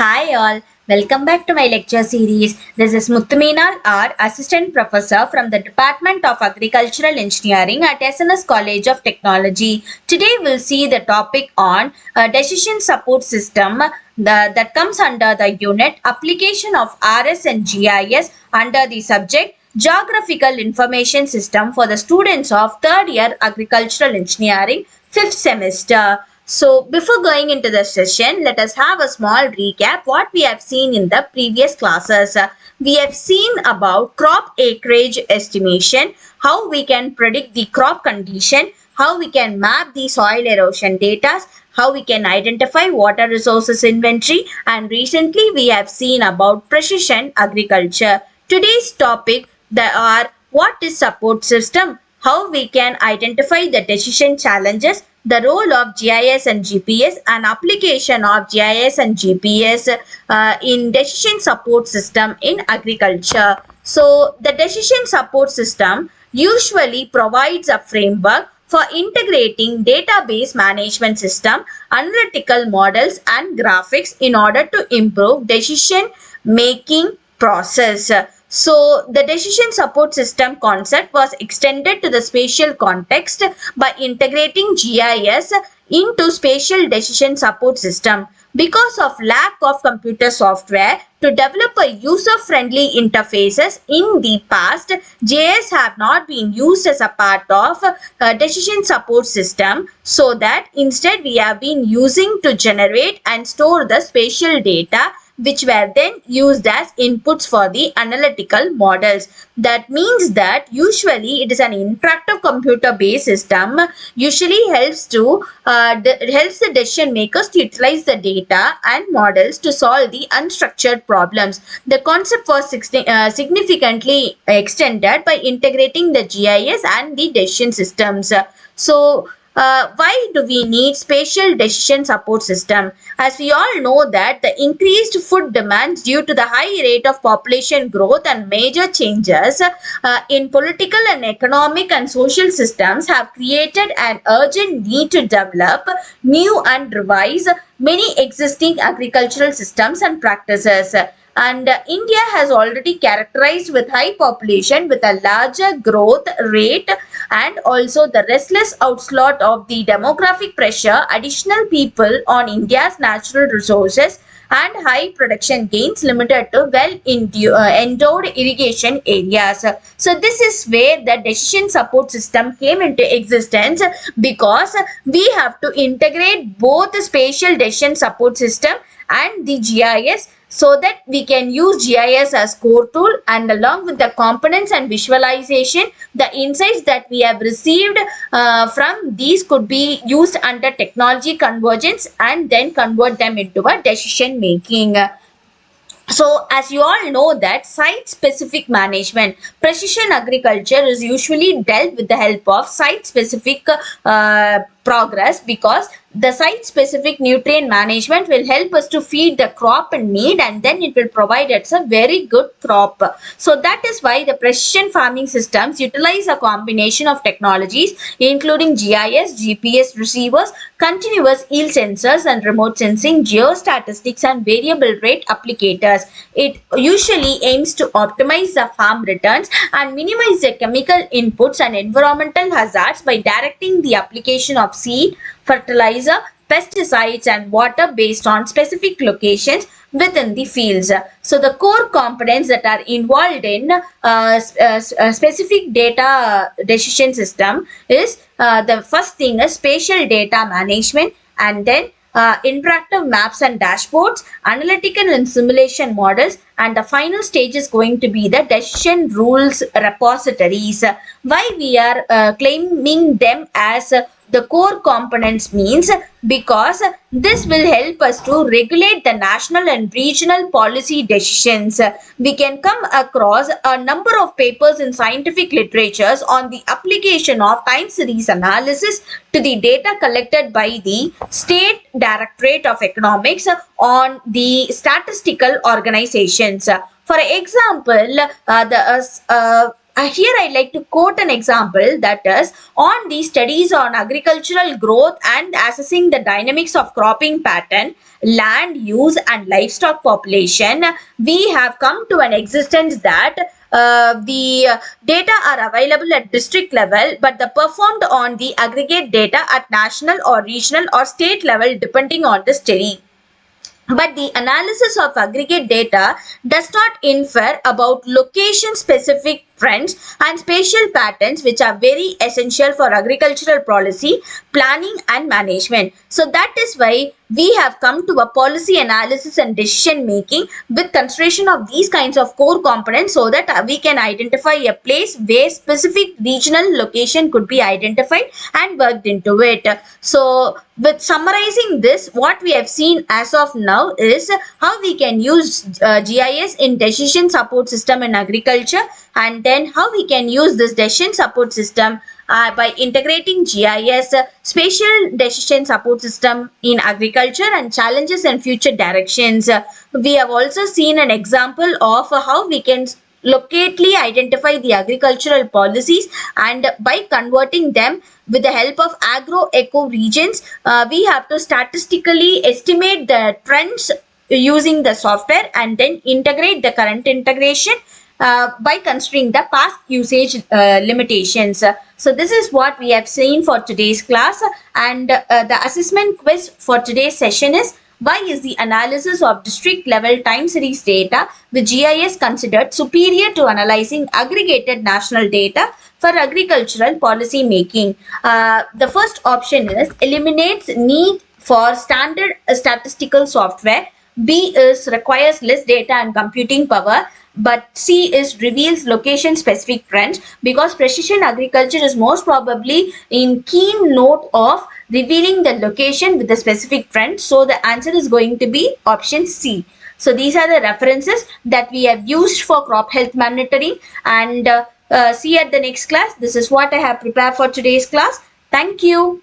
Hi all, welcome back to my lecture series. This is Muthuminal R, Assistant Professor from the Department of Agricultural Engineering at SNS College of Technology. Today we'll see the topic on decision support system that comes under the unit application of RS and GIS under the subject Geographical Information System for the students of third year Agricultural Engineering 5th semester. So before going into the session, let us have a small recap what we have seen in the previous classes. We have seen about crop acreage estimation, how we can predict the crop condition, how we can map the soil erosion data, how we can identify water resources inventory, and recently we have seen about precision agriculture. Today's topic are what is support system, how we can identify the decision challenges, the role of GIS and GPS, and application of GIS and GPS in decision support system in agriculture. So the decision support system usually provides a framework for integrating database management system, analytical models, and graphics in order to improve decision making process. So the decision support system concept was extended to the spatial context by integrating GIS into spatial decision support system. Because of lack of computer software to develop a user-friendly interfaces in the past, GIS have not been used as a part of decision support system, so that instead we have been using to generate and store the spatial data which were then used as inputs for the analytical models. That means that usually it is an interactive computer based system, usually helps the decision makers to utilize the data and models to solve the unstructured problems. The concept was significantly extended by integrating the GIS and the decision systems. So why do we need spatial decision support system? As we all know that the increased food demands due to the high rate of population growth and major changes in political and economic and social systems have created an urgent need to develop new and revise many existing agricultural systems and practices. And India has already characterized with high population with a larger growth rate and also the restless onslaught of the demographic pressure, additional people on India's natural resources and high production gains limited to endowed irrigation areas. So this is where the decision support system came into existence, because we have to integrate both the spatial decision support system and the GIS, so that we can use GIS as core tool, and along with the components and visualization, the insights that we have received from these could be used under technology convergence and then convert them into a decision making. So as you all know that site-specific management, precision agriculture is usually dealt with the help of site-specific progress, because the site-specific nutrient management will help us to feed the crop in need, and then it will provide us a very good crop. So that is why the precision farming systems utilize a combination of technologies including GIS, GPS receivers, continuous yield sensors and remote sensing, geostatistics and variable rate applicators. It usually aims to optimize the farm returns and minimize the chemical inputs and environmental hazards by directing the application of seed, fertilizer, pesticides and water based on specific locations within the fields. So the core components that are involved in specific data decision system is the first thing is spatial data management, and then interactive maps and dashboards, analytical and simulation models, and the final stage is going to be the decision rules repositories. Why we are claiming them as the core components means because this will help us to regulate the national and regional policy decisions. We can come across a number of papers in scientific literatures on the application of time series analysis to the data collected by the State Directorate of Economics on the statistical organizations. For example, Here I'd like to quote an example, that is, on the studies on agricultural growth and assessing the dynamics of cropping pattern, land use and livestock population, we have come to an existence that the data are available at district level, but the performed on the aggregate data at national or regional or state level depending on the study. But the analysis of aggregate data does not infer about location specific trends and spatial patterns, which are very essential for agricultural policy, planning and management. So that is why we have come to a policy analysis and decision making with consideration of these kinds of core components, so that we can identify a place where specific regional location could be identified and worked into it. So with summarizing this, what we have seen as of now is how we can use GIS in decision support system in agriculture, and then how we can use this decision support system by integrating GIS, spatial decision support system in agriculture, and challenges and future directions. We have also seen an example of how we can locally identify the agricultural policies, and by converting them with the help of agro-eco regions, we have to statistically estimate the trends using the software and then integrate the current integration by considering the past usage limitations. So this is what we have seen for today's class, and the assessment quiz for today's session is: why is the analysis of district level time series data with GIS considered superior to analyzing aggregated national data for agricultural policy making? The first option is eliminates need for standard statistical software. B is requires less data and computing power, but C is reveals location specific trends, because precision agriculture is most probably in keen note of revealing the location with the specific trend. So the answer is going to be option C. So these are the references that we have used for crop health monitoring, and see you at the next class. This is what I have prepared for today's class. Thank you.